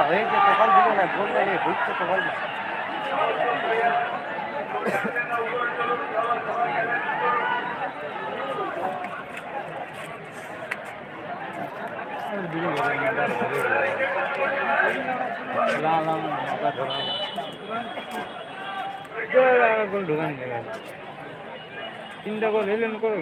হয়েছে সকাল দিল না বললে হচ্ছে সকাল ঢোকান চিন্তা করে এলেন করে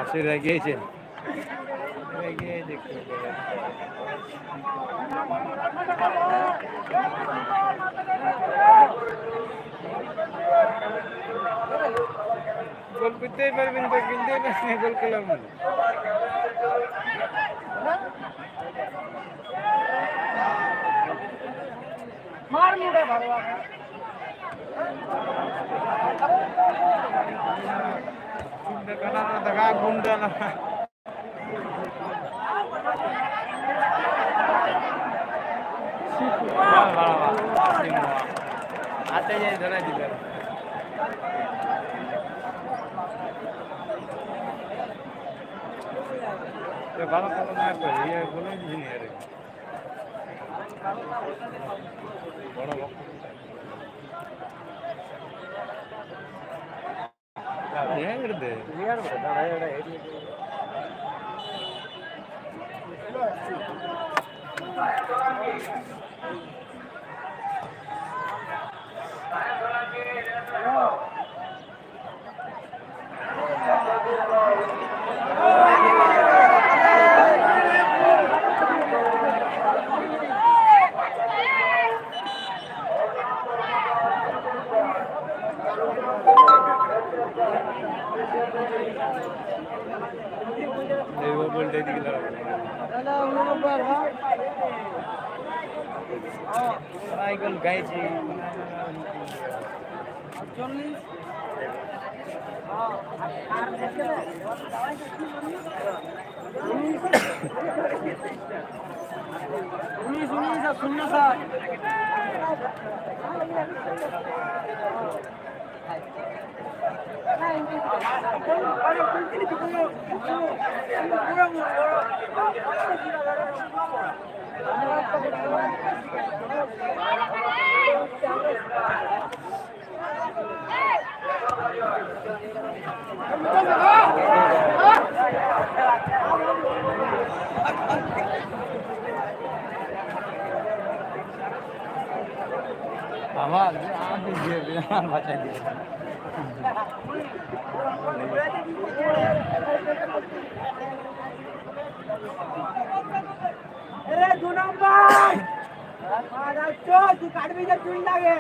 আসে গিয়েছেন গিয়ে দেখতে গোল করতেই পারবেন তো কিনতেই পারবেন গোল করলাম মার মুড়ে ভালো দেখা গুন্ডা না आते जाए धरा दिला तो बाबा को ना कर ये बोले नहीं है रे बड़ा ये कर दे यार बता रहा है वो बोलते थी कि आईकन गाय छी सुनना सा আমার আমি দিয়ে বিমান বাঁচাই দিয়ে अरे 2 नंबर मारा चो तू काढवी जर चुन लागे